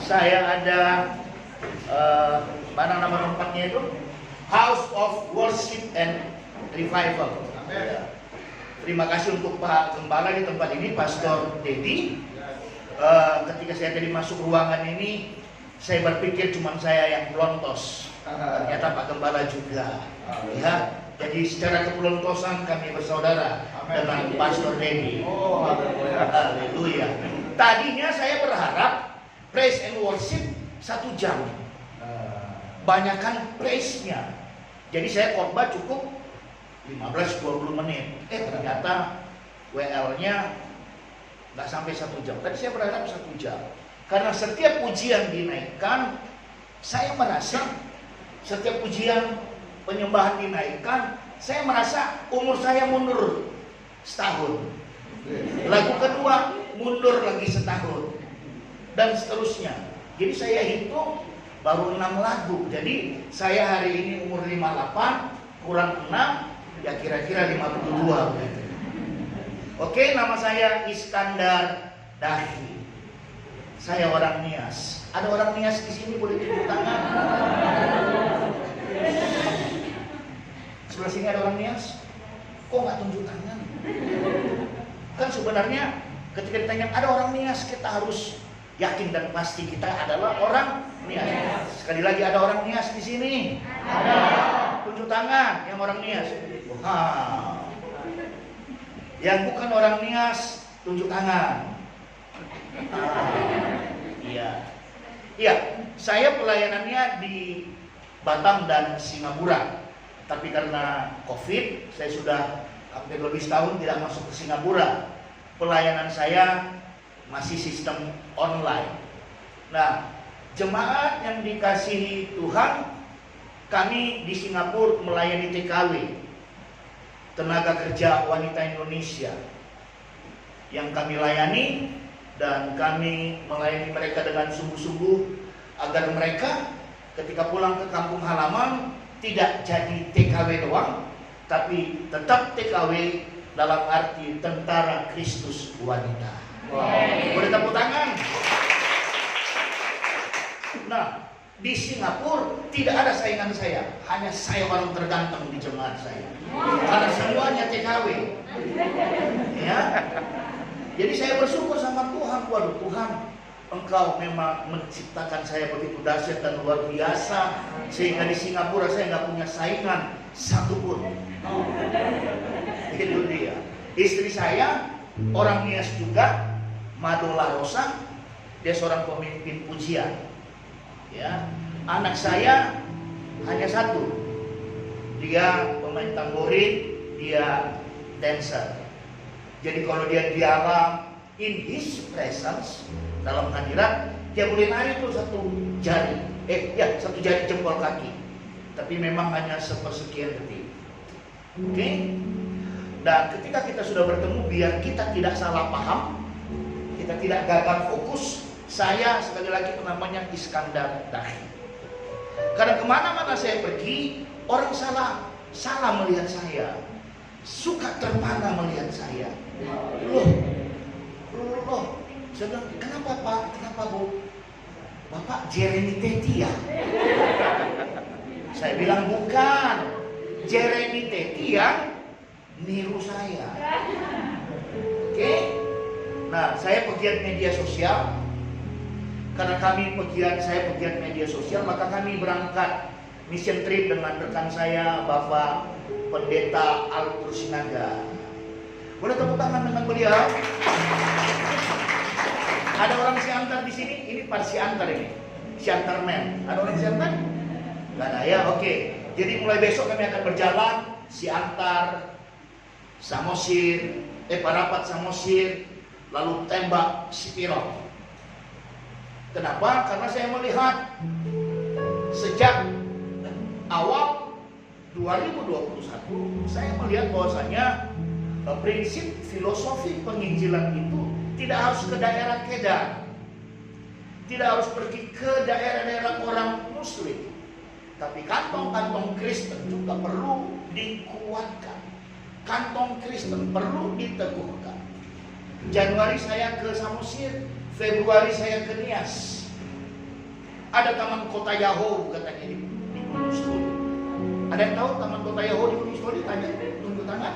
Saya ada mana nama tempatnya itu? House of Worship and Revival. Terima kasih untuk Pak Gembala di tempat ini, Pastor Dedi. Ketika saya tadi masuk ruangan ini, saya berpikir cuma saya yang pelontos. Ternyata Pak Gembala juga. Ya, jadi secara kepelontosan kami bersaudara dengan Pastor Dedi. Haleluya. Tadinya saya berharap praise and worship 1 jam. Banyakan praise-nya. Jadi saya khotbah cukup 15-20 menit. Ternyata WL-nya nggak sampai 1 jam. Tadi saya berharap 1 jam. Karena setiap pujian dinaikkan, saya merasa setiap pujian penyembahan dinaikkan, saya merasa umur saya mundur setahun. Lagu kedua mundur lagi setahun. Dan seterusnya. Jadi saya hitung baru 6 lagu. Jadi saya hari ini umur 58 kurang 6 ya kira-kira 52 begitu. Oke, nama saya Iskandar Dahi. Saya orang Nias. Ada orang Nias di sini, boleh tepuk tangan. Sebelah sini ada orang Nias. Kok nggak tunjuk tangan? Kan sebenarnya ketika ditanya ada orang Nias, kita harus yakin dan pasti kita adalah orang Nias. Sekali lagi, ada orang Nias di sini? Ada. Tunjuk tangan yang orang Nias. Yang bukan orang Nias, tunjuk tangan. Iya. Iya, saya pelayanannya di Batam dan Singapura. Tapi karena COVID, saya sudah hampir lebih setahun tidak masuk ke Singapura. Pelayanan saya masih sistem online. Nah, jemaat yang dikasihi Tuhan, kami di Singapura melayani TKW, tenaga kerja wanita Indonesia, yang kami layani, dan kami melayani mereka dengan sungguh-sungguh agar mereka ketika pulang ke kampung halaman tidak jadi TKW doang, tapi tetap TKW dalam arti Tentara Kristus Wanita. Boleh tepuk tangan. Nah, di Singapura tidak ada saingan saya, hanya saya orang terganteng di jemaat saya. Karena semuanya TKW. Ya. Jadi saya bersyukur sama Tuhan. Waduh Tuhan, Engkau memang menciptakan saya begitu dahsyat dan luar biasa, sehingga di Singapura saya nggak punya saingan satupun. Itu dia. Istri saya orang Nias juga, Madola Rosa, dia seorang pemimpin pujian. Ya, anak saya hanya satu, dia pemain tamborin, dia dancer. Jadi kalau dia di alam, in his presence, dalam hadirat, dia boleh nari tuh satu jari jempol kaki. Tapi memang hanya sepersekian detik. Oke? Dan ketika kita sudah bertemu, biar kita tidak salah paham, kita tidak gagal fokus, saya sekali lagi namanya Iskandar Dahi. Karena kemana-mana saya pergi, orang salah melihat saya, suka terpana melihat saya. Loh, saya bilang, kenapa Pak? Kenapa Bu? Bapak Jeremy Teti ya? Saya bilang bukan, Jeremy Teti yang niru saya. Oke? Nah, saya pegiat media sosial. Karena saya pegiat media sosial, maka kami berangkat mission trip dengan rekan saya, Bapak Pendeta Alpur Sinaga. Boleh tepuk tangan dengan beliau. Ada orang Siantar di sini, ini Pak Siantar ini, Siantar Men. Ada orang Siantar? Gak ada ya, oke. Jadi mulai besok kami akan berjalan Siantar, Samosir, Parapat Samosir, lalu Tembak Sipiro. Kenapa? Karena saya melihat sejak awal 2021, saya melihat bahwasanya prinsip filosofi penginjilan itu tidak harus ke daerah Kedah, tidak harus pergi ke daerah-daerah orang Muslim, tapi kantong-kantong Kristen juga perlu dikuatkan, kantong Kristen perlu diteguhkan. Januari saya ke Samosir, Februari saya ke Nias. Ada Taman Kota Yahoo katanya di Gunung Stoli. Ada yang tahu Taman Kota Yahoo di Gunung Stoli? Tanya, tunggu tangan.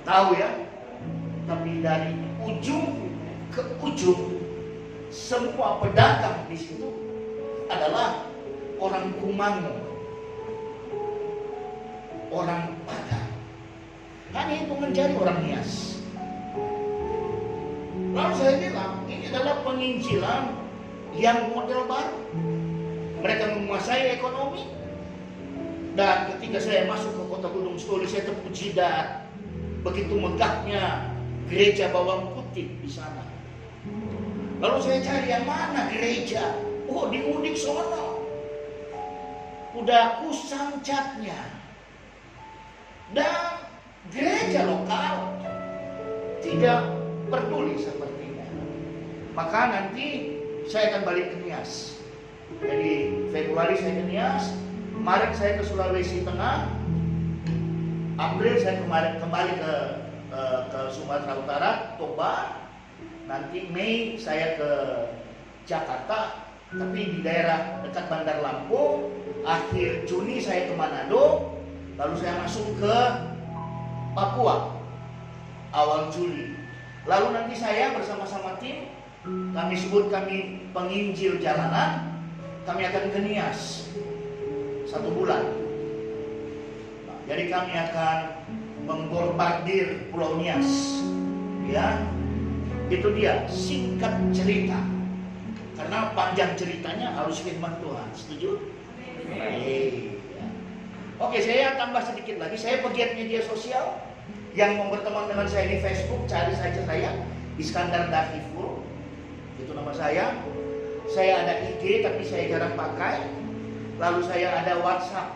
Tahu ya? Tapi dari ujung ke ujung, semua pedagang di situ adalah orang Kumango, orang Padang. Hanya itu mencari orang Nias. Lalu saya bilang, ini adalah penginjilan yang model baru. Mereka menguasai ekonomi. Dan ketika saya masuk ke kota Gunung Stoli, saya terpuji dan begitu megahnya gereja bawang putih di sana. Lalu saya cari yang mana gereja? Oh, di Udik sono. Udah kusam catnya. Dan gereja lokal tidak peduli sepertinya. Maka nanti saya akan balik ke Nias. Jadi Februari saya ke Nias, Maret saya ke Sulawesi Tengah, April saya kembali ke Sumatera Utara, Toba. Nanti Mei saya ke Jakarta, tapi di daerah dekat Bandar Lampung. Akhir Juni saya ke Manado, lalu saya masuk ke Papua awal Juli. Lalu nanti saya bersama-sama tim, kami penginjil jalanan, kami akan ke Nias 1 bulan. Nah, jadi kami akan membombardir Pulau Nias. Ya, itu dia singkat cerita. Karena panjang ceritanya harus firman Tuhan. Setuju? Oke, saya tambah sedikit lagi. Saya pegiat media sosial. Yang mau berteman dengan saya di Facebook, cari saja saya, Iskandar Daiful. Itu nama saya. Saya ada IG tapi saya jarang pakai. Lalu saya ada WhatsApp.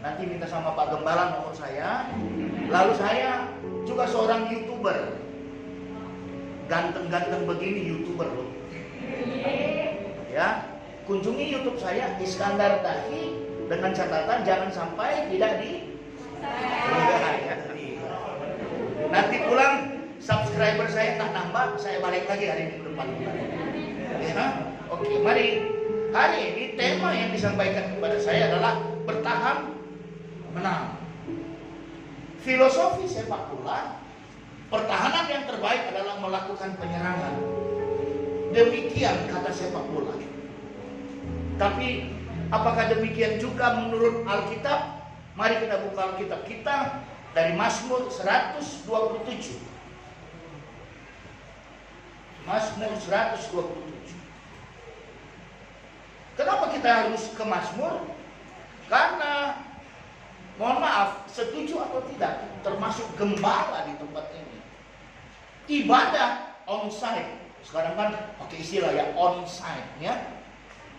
Nanti minta sama Pak Gembala nomor saya. Lalu saya juga seorang YouTuber. Ganteng-ganteng begini YouTuber loh. Ya, kunjungi YouTube saya Iskandar Dahi dengan catatan jangan sampai tidak di nanti pulang subscriber saya entah nambah, saya balik lagi hari minggu depan. Ya, oke, mari. Hari ini tema yang disampaikan kepada saya adalah bertahan menang. Filosofi sepak bola, pertahanan yang terbaik adalah melakukan penyerangan. Demikian kata sepak bola. Tapi apakah demikian juga menurut Alkitab? Mari kita buka Alkitab kita dari Mazmur 127. Mazmur 127. Kenapa kita harus ke Mazmur? Karena mohon maaf, setuju atau tidak, termasuk gembala di tempat ini. Ibadah onsite. Sekarang kan pakai istilah ya onsite ya.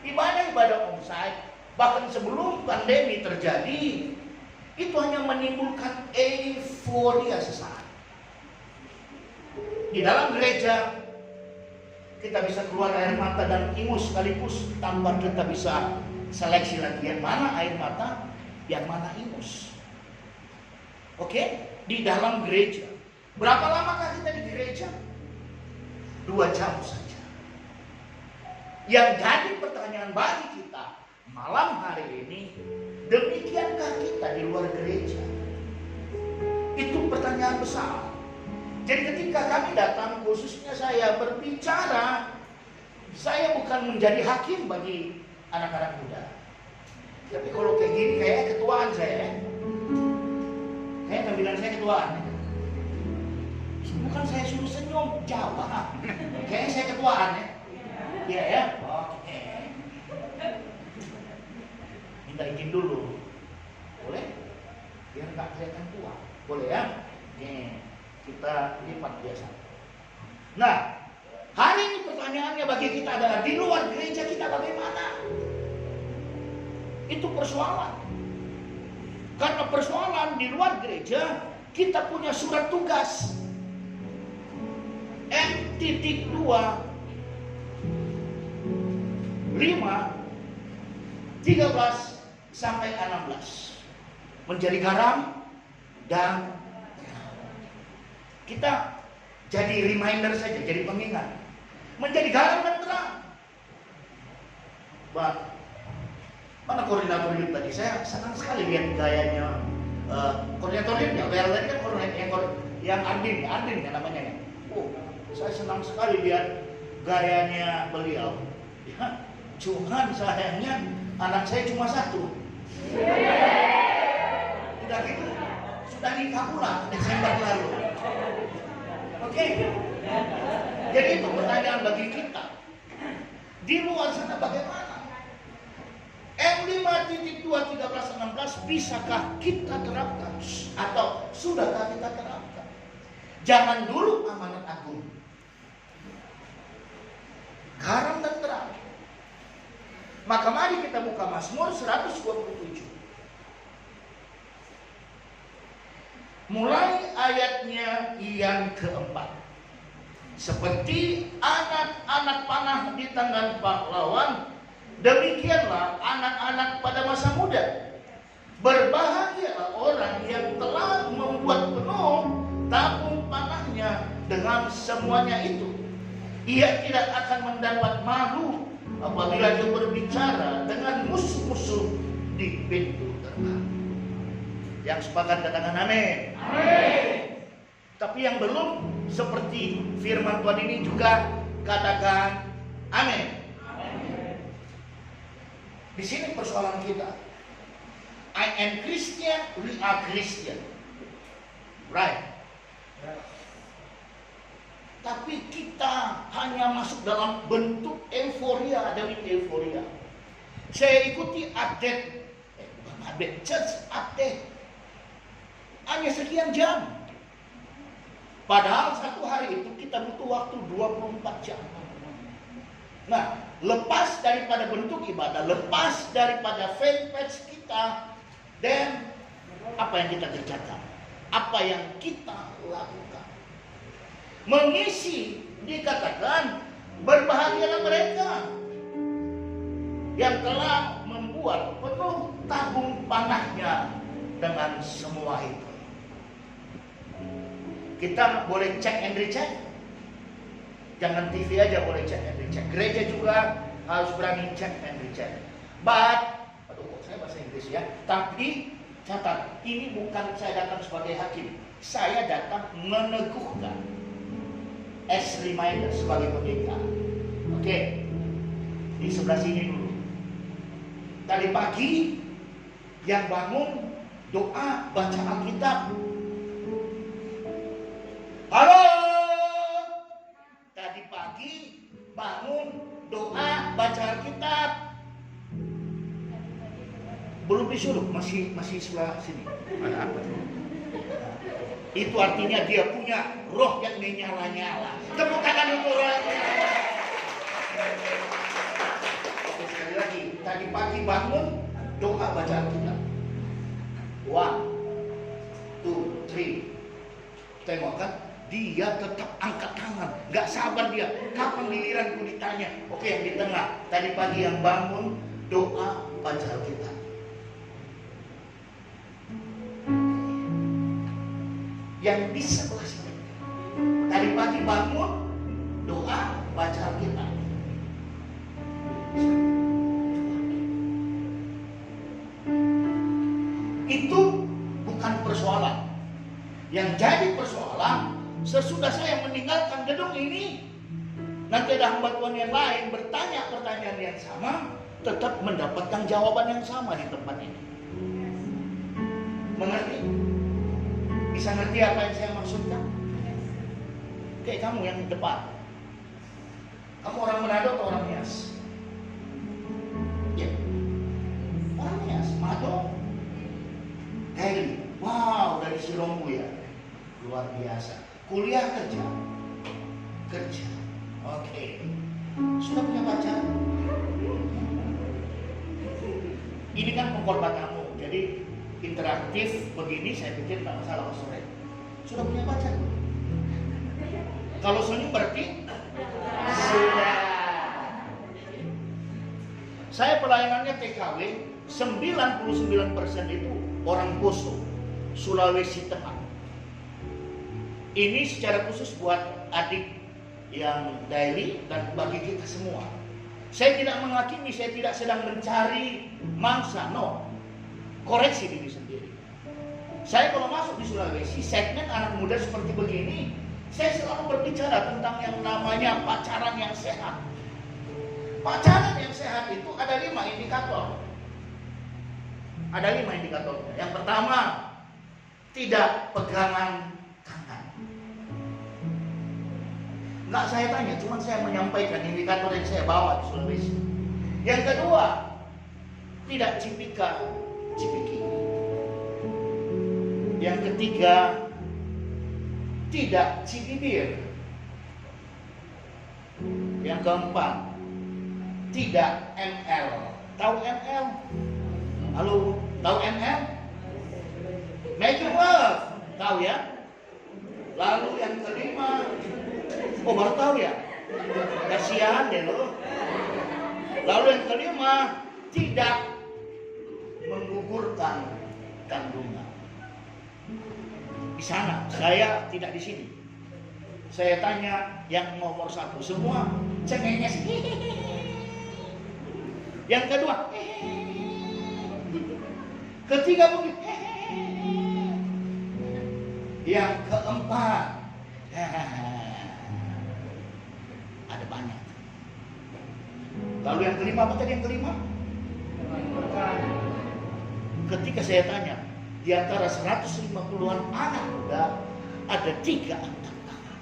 Ibadah onsite bahkan sebelum pandemi terjadi itu hanya menimbulkan euforia sesaat. Di dalam gereja kita bisa keluar air mata dan ingus sekaligus tanpa kita bisa seleksi lagi yang mana air mata, yang mana ingus. Oke? Di dalam gereja. Berapa lamakah kita di gereja? 2 jam saja. Yang jadi pertanyaan bagi kita malam hari ini, demikiankah kita di luar gereja? Itu pertanyaan besar. Jadi ketika kami datang, khususnya saya berbicara, saya bukan menjadi hakim bagi anak-anak muda. Tapi kalau kayak gini, kayak ketuaan saya. Kayak tampilan saya ketuaan. Bukan saya suruh senyum, jawab. Kayaknya saya ketuaan ya. Iya ya? Oke. Minta izin dulu. Boleh? Biar nggak kelihatan tua. Boleh ya? Oke. Kita lipat biasa. Nah, hari ini pertanyaannya bagi kita adalah di luar gereja kita bagaimana? Itu persoalan. Karena persoalan di luar gereja kita punya surat tugas M.2 5 13 sampai 16 menjadi garam dan kita jadi reminder saja, jadi pengingat. Menjadi garam dan terang. Mana koordinator hidup tadi? Saya senang sekali lihat gayanya koordinator hidupnya. Tadi kan koordinator yang Ardin ya namanya ya. Oh, saya senang sekali lihat gayanya beliau. Ya, cuman sayangnya anak saya cuma satu. Udah gitu, sudah nikah pula Desember lalu. Oke. Jadi itu pertanyaan bagi kita. Di luar sana bagaimana? M5.2.13.16 bisakah kita terapkan? Atau sudahkah kita terapkan? Jangan dulu amanat agung. Garam dan terang. Maka mari kita buka Mazmur 127. Mulai ayatnya yang keempat. Seperti anak-anak panah di tangan pahlawan, demikianlah anak-anak pada masa muda. Berbahagialah orang yang telah membuat penuh tabung panahnya dengan semuanya itu. Ia tidak akan mendapat malu apabila dia berbicara dengan musuh-musuh di pintu gerbang. Yang sepakat katakan amin. Amin. Tapi yang belum seperti firman Tuhan ini juga katakan amin. Amin. Di sini persoalan kita. I am Christian, we are Christian. Right? Tapi kita hanya masuk dalam bentuk euforia demi euforia. Saya ikuti update, church update. Hanya sekian jam. Padahal satu hari itu kita butuh waktu 24 jam. Nah, lepas daripada bentuk ibadah, lepas daripada fanpage kita, dan apa yang kita kerjakan, apa yang kita lakukan. Mengisi dikatakan berbahagialah mereka yang telah membuat penuh tabung panahnya dengan semua itu. Kita boleh check and recheck. Jangan TV aja boleh check and recheck. Gereja juga harus berani check and recheck. But, aduh kok saya bahasa Inggris ya. Tapi catat, ini bukan saya datang sebagai hakim. Saya datang meneguhkan. As reminder sebagai pendeta. Oke. Di sebelah sini dulu. Tadi pagi yang bangun doa baca Alkitab. Halo. Tadi pagi bangun doa baca Alkitab. Belum disuruh, masih sebelah sini. Ada apa? Itu artinya dia punya roh yang menyala-nyala. Tepuk tangan untuk roh. Oke, sekali lagi. Tadi pagi bangun doa baca Alkitab. 1, 2, 3. Tengok kan? Dia tetap angkat tangan, gak sabar dia. Kapan giliranku ditanya? Oke, yang di tengah. Tadi pagi yang bangun doa baca Alkitab. Yang di sebelah sini. Tadi pagi bangun doa baca Alkitab. Itu bukan persoalan. Yang jadi persoalan, sesudah saya meninggalkan gedung ini, nanti ada hamba Tuhan yang lain bertanya pertanyaan yang sama, tetap mendapatkan jawaban yang sama di tempat ini. Mengerti? Bisa ngerti apa yang saya maksudkan? Kayak kamu yang depan. Kamu orang Manado atau orang Nias? Ya, orang Nias, Manado. Hei, wow, dari Sirombu ya. Luar biasa. Kuliah kerja. Oke. Sudah punya pacar? Ini kan pengkorban kamu. Jadi interaktif begini saya pikir tak masalah sore. Sudah punya pacar? Kalau senyum berarti sudah. Saya pelayanannya TKW 99% itu orang Poso, Sulawesi Tengah. Ini secara khusus buat adik yang daily dan bagi kita semua. Saya tidak menghakimi, saya tidak sedang mencari mangsa. No. Koreksi diri sendiri. Saya kalau masuk di Sulawesi, segmen anak muda seperti begini, saya selalu berbicara tentang yang namanya pacaran yang sehat. Pacaran yang sehat itu ada 5 indikator. Ada 5 indikatornya. Yang pertama, tidak pegangan tangan. Nggak saya tanya, cuma saya menyampaikan indikator yang saya bawa di Sulawesi. Yang kedua, tidak cipika-cipiki. Yang ketiga, tidak cibibir. Yang keempat, tidak ML. Tahu ML? Halo, tahu ML? Making love. Tahu ya? Lalu yang kelima, oh baru tahu ya? Kasihan deh lo. Lalu yang kelima, tidak menggugurkan kandungan. Di sana, saya tidak di sini. Saya tanya yang nomor 1, semua cengengnya sih. Yang kedua, ketiga begitu. Yang keempat, ada banyak. Lalu yang kelima, apa tadi yang kelima? Ketika saya tanya, di antara 150-an anak muda, ada 3 angkat tangan.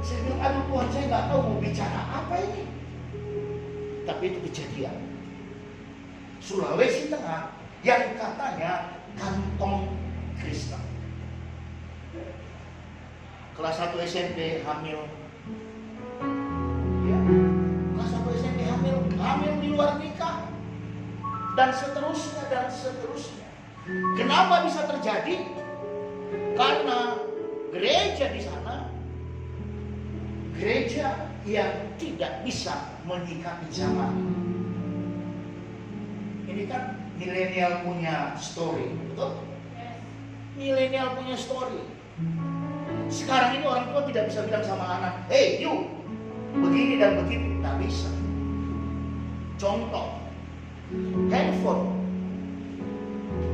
Saya bilang, aduh Tuhan, saya nggak tahu mau bicara apa ini. Tapi itu kejadian. Sulawesi Tengah yang katanya kantong Kristen. Kelas 1 SMP hamil. Ya, kelas 1 SMP hamil di luar nikah. Dan seterusnya dan seterusnya. Kenapa bisa terjadi? Karena gereja di sana, gereja yang tidak bisa menyikapi zaman. Ini kan milenial punya story, betul? Milenial punya story. Sekarang ini orang tua tidak bisa bilang sama anak, hey you, begini dan begitu, tak bisa. Contoh, handphone.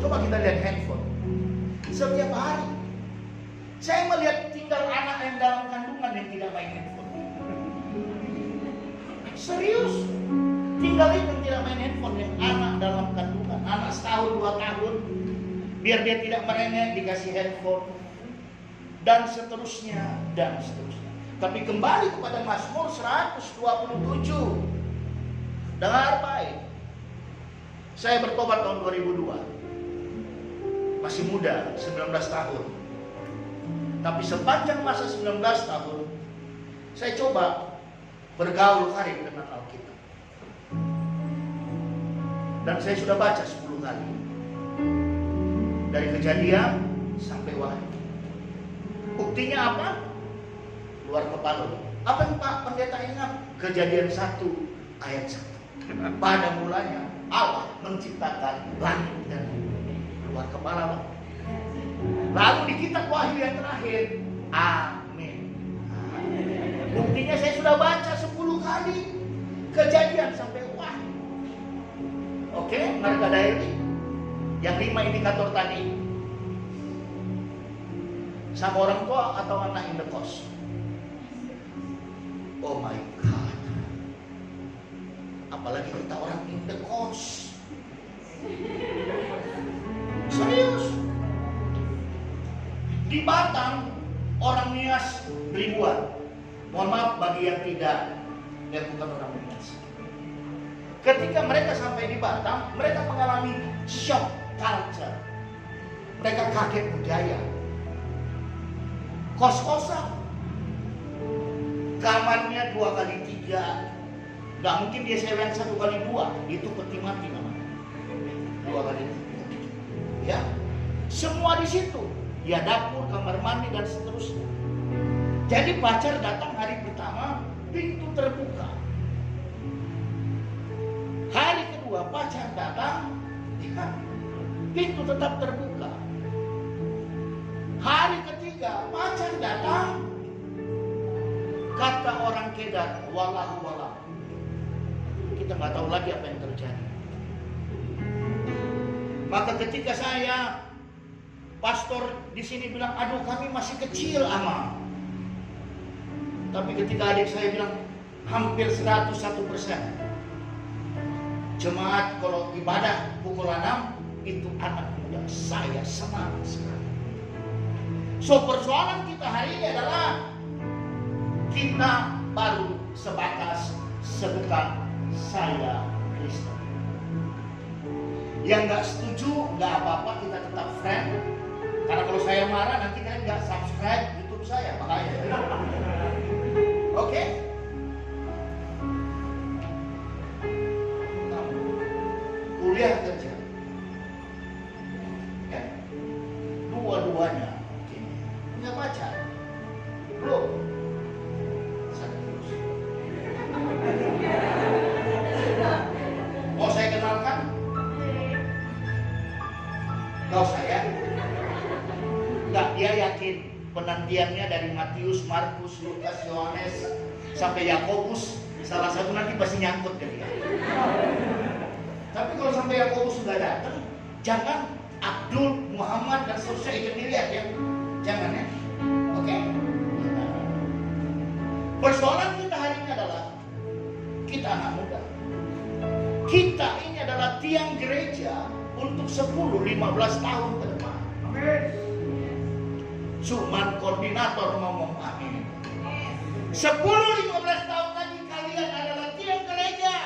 Coba kita lihat handphone. Setiap hari saya melihat tinggal anak yang dalam kandungan yang tidak main handphone. Serius, tinggal itu yang tidak main handphone, yang anak dalam kandungan, anak setahun 2 tahun, biar dia tidak merengek dikasih handphone, dan seterusnya dan seterusnya. Tapi kembali kepada Mazmur 127, dengar baik. Saya bertobat tahun 2002, masih muda, 19 tahun. Tapi sepanjang masa 19 tahun, saya coba bergaul hari dengan Alkitab. Dan saya sudah baca 10 kali. Dari Kejadian sampai Wahyu. Buktinya apa? Luar kepala. Apa yang Pak Pendeta ingat? Kejadian 1 ayat 1. Pada mulanya Allah menciptakan langit dan bumi. Luar kepala, Pak. Lalu di kitab Wahyu yang terakhir, amin. Buktinya saya sudah baca 10 kali Kejadian sampai Wahyu. Oke, mereka diary. Yang 5 indikator tadi. Sama orang tua atau anak in the cost? Oh my God. Apalagi kita orang in the cost. Serius. Di Batam orang Nias ribuan. Mohon maaf bagi yang bukan orang Nias. Ketika mereka sampai di Batam, mereka mengalami shock culture. Mereka kaget budaya. Kos-kosan. Kamarnya 2x3. Gak mungkin dia sewa 1x2. Itu peti mati namanya. 2x3. Ya. Semua di situ. Ya dapur, kamar mandi dan seterusnya. Jadi pacar datang hari pertama, pintu terbuka. Hari kedua pacar datang, ya, pintu tetap terbuka. Hari ketiga pacar datang, Kata orang Kedar, wallahu walam. Kita nggak tahu lagi apa yang terjadi. Maka ketika saya, pastor di sini bilang, aduh kami masih kecil ama. Tapi ketika adik saya bilang, hampir 101%. Jemaat kalau ibadah pukul 6, itu anak muda. Saya senang sekali. So persoalan kita hari ini adalah, kita baru sebatas sebutan saya Kristen. Yang nggak setuju nggak apa-apa, kita tetap friend. Karena kalau saya marah nanti kalian nggak subscribe YouTube saya, makanya. Oke? Kuliah kerja, ya? Dua-duanya, oke. Punya pacar, belum? Mau saya kenalkan? Gak usah ya. Enggak, dia yakin penantiannya dari Matius, Markus, Lukas, Yohanes sampai Yakobus, salah satu nanti pasti nyangkut ke dia. Tapi kalau sampai Yakobus sudah datang, jangan Abdul, Muhammad dan seterusnya ikut dilihat ya. Jangan ya. Oke? Persoalan kita hari ini adalah, kita anak muda. Kita ini adalah tiang gereja untuk 10-15 tahun ke depan. Amin. Cuman koordinator ngomong amin. 10-15 tahun lagi kalian adalah tiang gereja.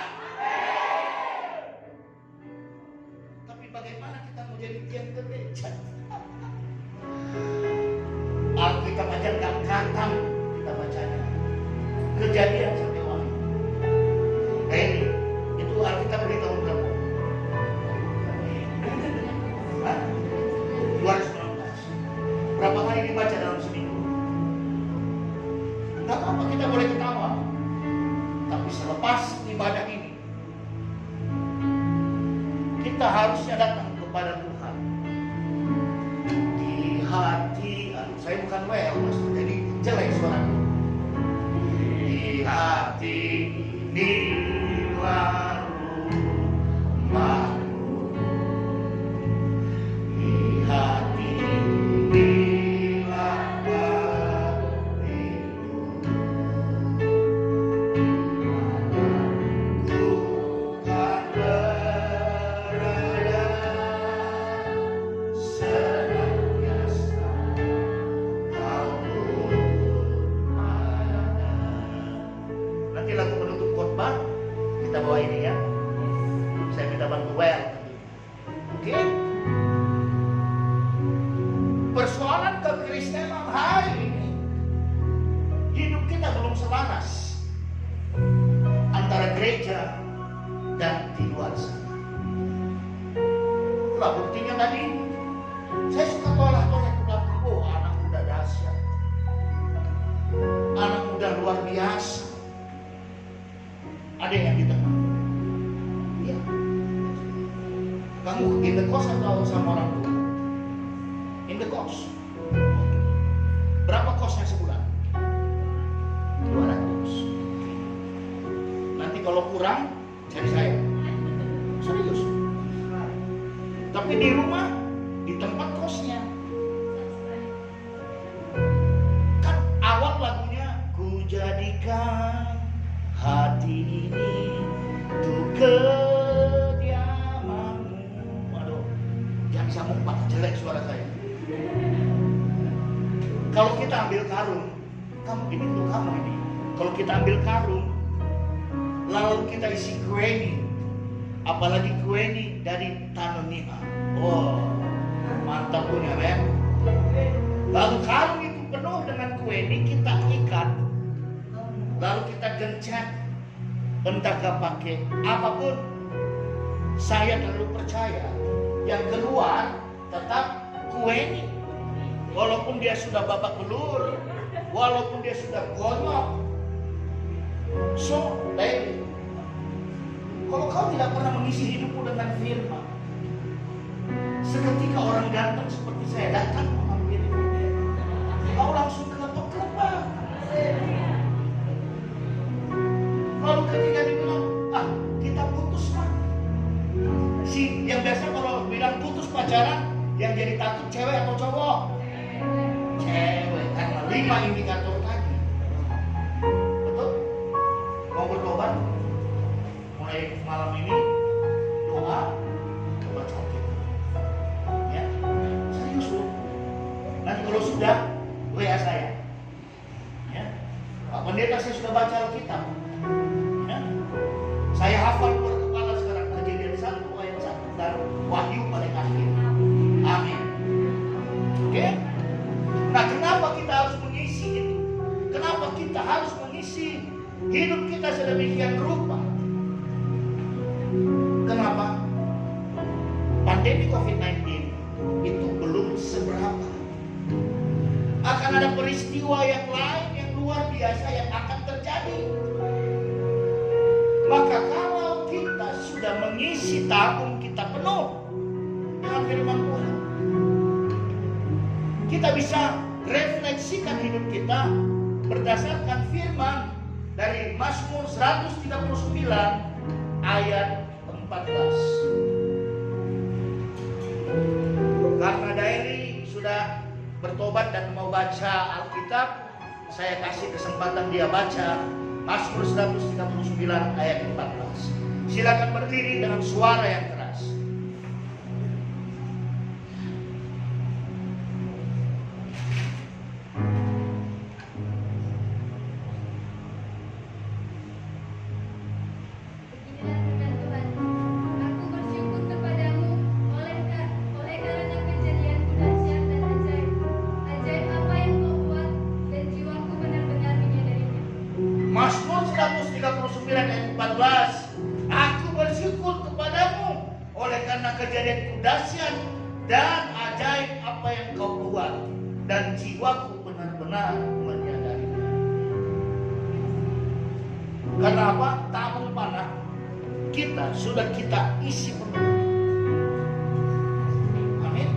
Tapi bagaimana kita mau jadi tiang gereja? Alkitab aja nggak khatam kita bacanya. Kejadian sampai Wahyu. Ini itu Alkitab dari tahun berapa? 2019. Berapa kali dibaca dalam seminggu? Gak apa-apa, kita boleh ketawa. Tapi selepas ibadah ini, kita harusnya datang kepada Tuhan di hati. Saya bukan well, jadi jelek suaranya. Di hati ini baru rumahku, di hati inilah bagiku, ku kan berada senantiasa kau ada. Nanti lagu penutup khotbah kita bawa ini ya. Saya minta bantu well. Oke? Persoalan kekristenan hari ini, hidup kita belum selaras antara gereja dan di luar sana. Itulah buktinya tadi. Saya suka tolak-tolak ke belakang. Oh, anak muda dahsyat. Anak muda luar biasa. Ada yang di tengah. Iya. Kamu in the cost atau sama orang tua? In the cost. Berapa kosnya sebulan? 200. Nanti kalau kurang, cari saya. Serius. Tapi di rumah, di tempat kosnya. Kan awal lagunya, ku jadikan hati ini untuk kediamanmu. Waduh, jangan sambung pak, jelek suara saya. Kalau kita ambil karung, kamu ini untuk kamu ini. Kalau kita ambil karung, lalu kita isi kue ini, apalagi kue ini dari Tanzania. Oh, mantap punya men. Lalu karung itu penuh dengan kue ini kita ikat. Lalu kita gencet, entah gak pakai apapun. Saya terlalu percaya yang keluar tetap kue ini. Walaupun dia sudah babak belur, walaupun dia sudah gonyok. So, baby, kalau kau tidak pernah mengisi hidupmu dengan firman, seketika orang ganteng seperti saya datang mengambil, kau langsung kelepek-kelepek. ketika dibilang, kita putus lah. Si yang biasa kalau bilang putus pacaran, yang jadi takut cewek atau cowok? Cewek, karena 5 indikator tadi. Betul? Mau bertobat? Mulai malam ini doa, coba cantik. Ya, serius loh. Nanti kalau sudah, WA saya. Ya, Pak Pendeta saya sudah baca Alkitab. Ya, saya hafal berkepala sekarang Kejadian 1 ayat 1 dan Wahyu paling akhir. Amin. Oke? Nah, kenapa kita harus mengisi itu? Kenapa kita harus mengisi hidup kita sedemikian rupa? Kenapa? Pandemi COVID-19 itu belum seberapa. Akan ada peristiwa yang lain yang luar biasa yang akan terjadi. Maka kalau kita sudah mengisi tabung kita penuh dengan firman Tuhan, kita bisa refleksikan hidup kita berdasarkan firman dari Mazmur 139 ayat 14. Karena Daily sudah bertobat dan mau baca Alkitab, saya kasih kesempatan dia baca Mazmur 139 ayat 14. Silakan berdiri dengan suara yang keras. Mazmur 139 ayat 14. Aku bersyukur kepadamu oleh karena kejadianku dahsyat dan ajaib apa yang kau buat, dan jiwaku benar-benar menyadarinya. Karena apa? Tabung panah kita sudah kita isi penuh. Amin.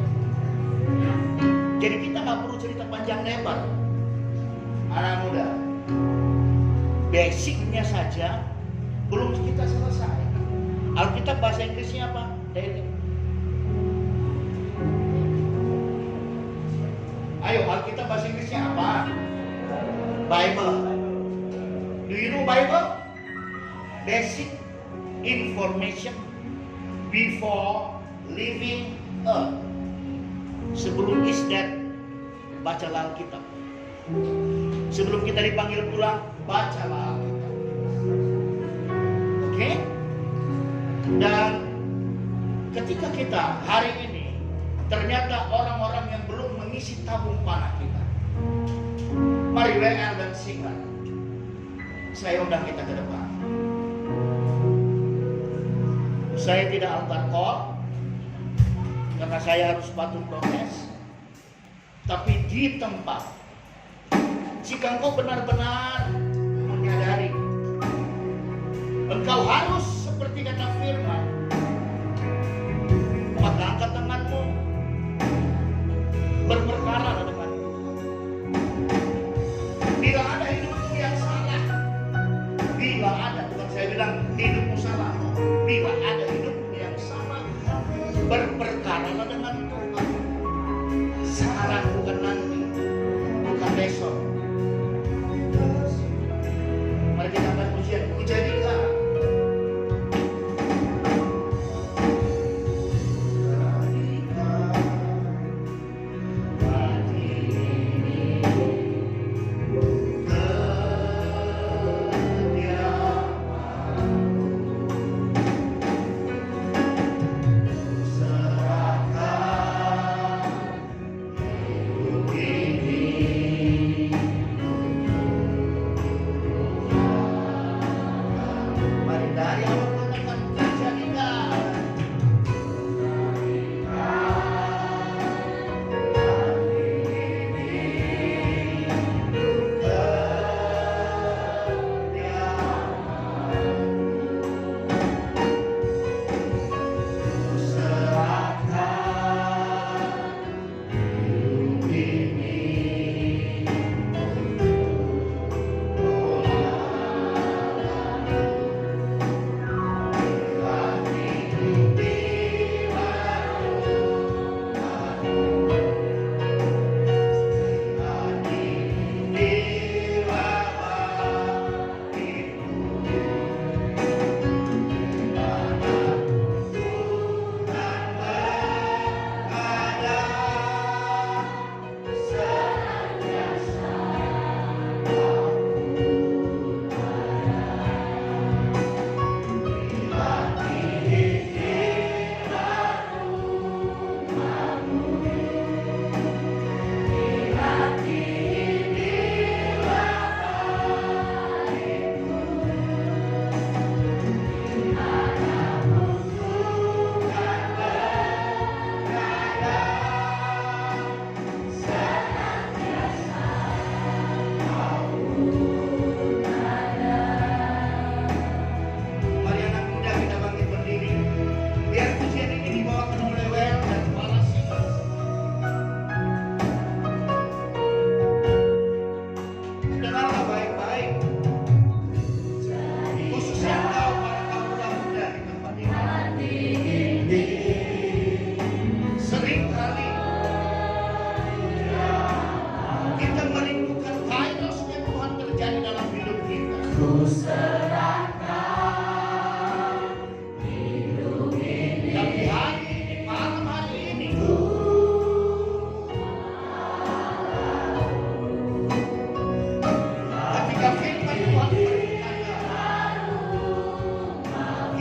Jadi kita nggak perlu cerita panjang lebar. Anak muda, basicnya saja belum kita selesai. Alkitab bahasa Inggrisnya apa? Daily. Ayo, Alkitab bahasa Inggrisnya apa? Bible. Do you know Bible? Basic information before leaving earth. Sebelum isdat, bacalah Alkitab. Sebelum kita dipanggil pulang, bacalah Alkitab. Oke? Dan ketika kita hari ini ternyata orang-orang yang belum mengisi tabung panah kita, mari WL dan Singan, saya undang kita ke depan. Saya tidak altar call karena saya harus patuh prokes, tapi di tempat, jika engkau benar-benar menyadari, engkau harus seperti kata firman, maka angkat tanganmu, berperkara dengan Tuhan. Bila ada hidupmu yang salah, bila ada, bukan saya bilang hidupmu salah, bila ada hidupmu yang salah, berperkara dengan Tuhan. Sekarang bukan nanti, bukan besok. Mari kita angkat pujian, ku jadikan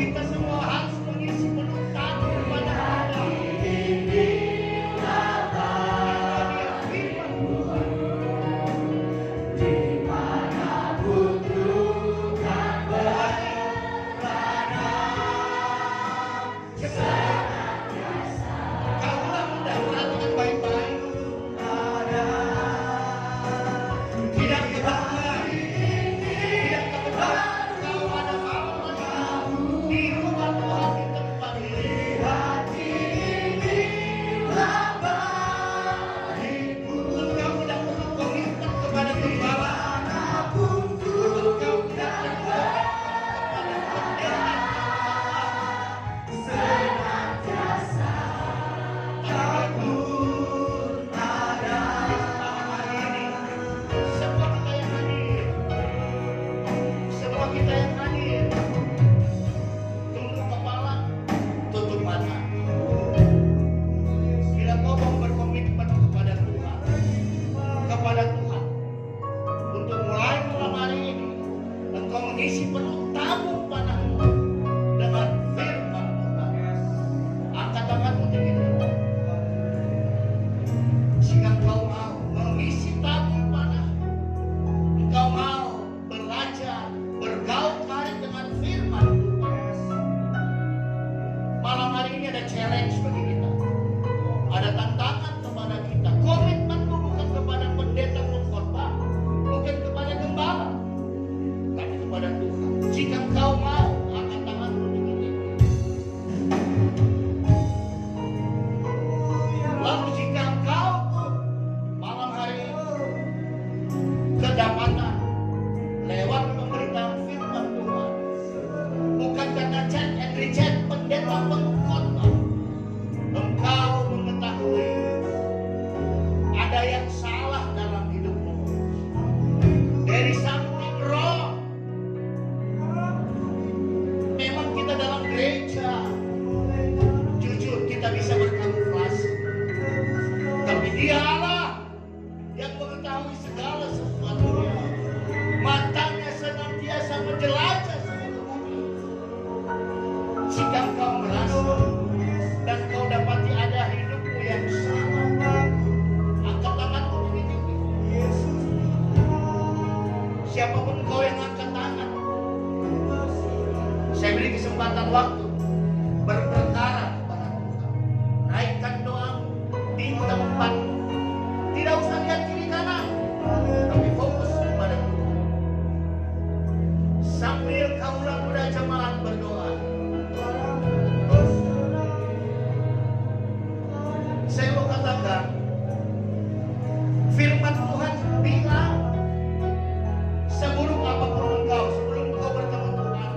kita semua harus mengisi penuh tamu kepada Allah. Mengisi penuh tabung panahmu dengan firman Tuhan. Angkat tanganmu tinggi. Jika engkau mau mengisi tabung panah, engkau mau belajar bergaul karib dengan firman Tuhan. Malam hari ini ada challenge bagi kita, ada tantangan kepada kita. Komitmenmu bukan kepada pendeta pengkhotbah, bukan kepada gembala, tapi kepada Tuhan. Jika engkau mau, angkat tanganmu tinggi. Lalu jika engkau malam hari ini kedapatan lewat pemberitaan firman Tuhan, bukan karena chat and reject pendeta pengkhotbah, engkau mengetahui ada yang salah dalam hidupmu. There is something wrong. Memang kita dalam gereja, jujur kita bisa berkamuflase, tapi Dia Allah yang mengetahui segala sesuatunya. Matanya senantiasa menjelajah seluruh bumi. Jika engkau merasa dan kau dapati ada hidupmu yang salah, angkat tanganmu tinggi-tinggi. Siapapun kau yang angkat tangan, saya beri kesempatan waktu berperkara kepada Tuhan. Naikkan doamu di tempat, tidak usah lihat kiri kanan, tapi fokus kepada Tuhan. Sambil kaulah muda jemaat berdoa, saya mau katakan, firman Tuhan bilang, seburuk apapun engkau sebelum engkau bertemu Tuhan,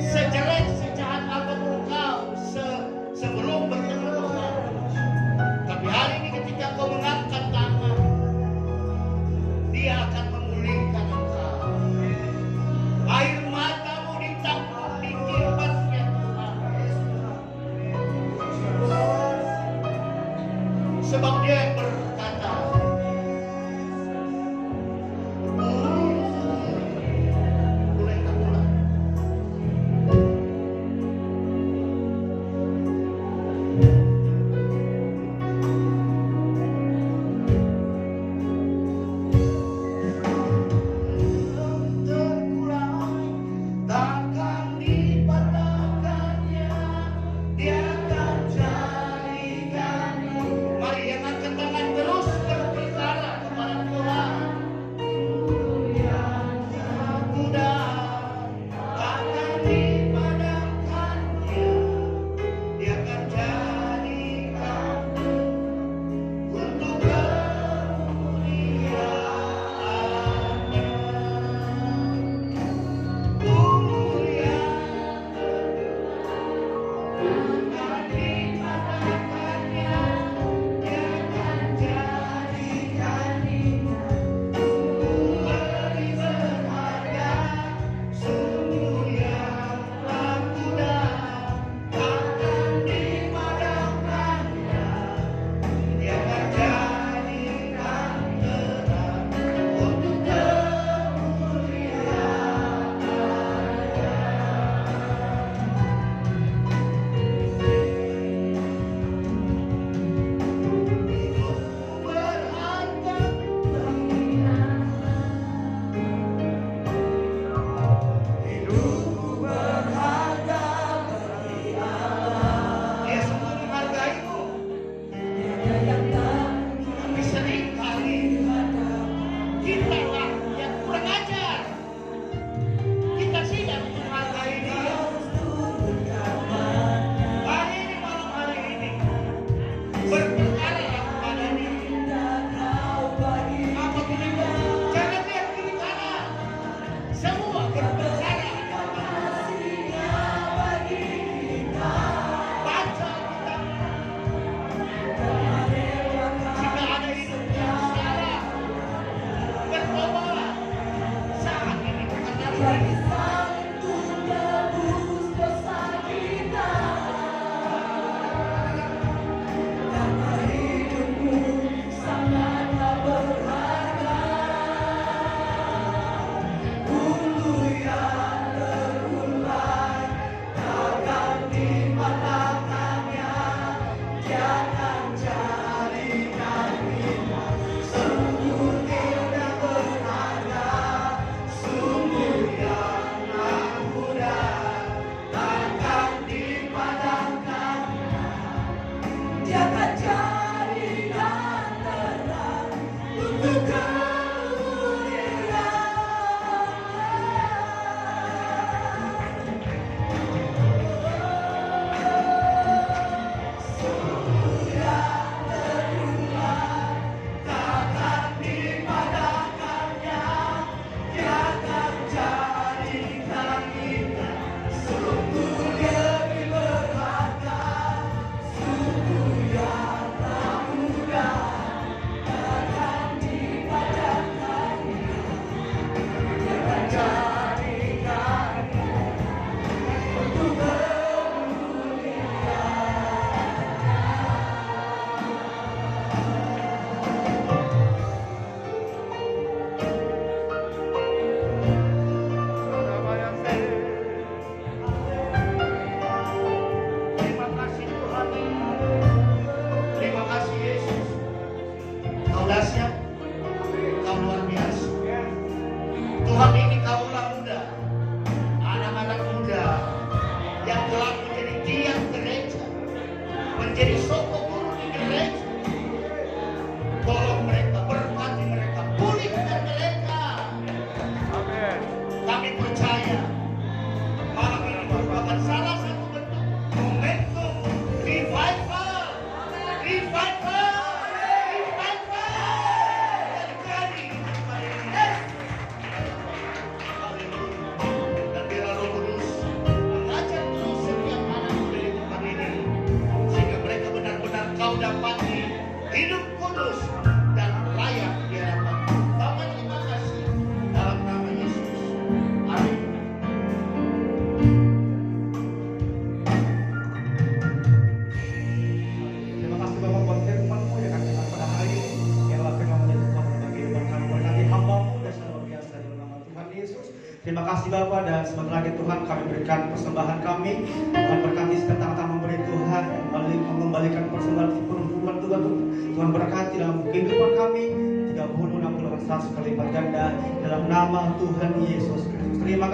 sejelek sejahat apapun engkau sebelum bertemu Tuhan, tapi hari ini ketika engkau mengangkat tangan, Dia akan memulihkan engkau. Air mata kasih Bapa, dan sebentar lagi Tuhan kami berikan persembahan kami. Tuhan berkati setiap tangan memberi Tuhan, yang mengembalikan persembahan Tuhan. Tuhan berkati dalam kehidupan kami 30, 60, 100 kali lipat ganda dalam nama Tuhan Yesus Kristus. Terima kasih.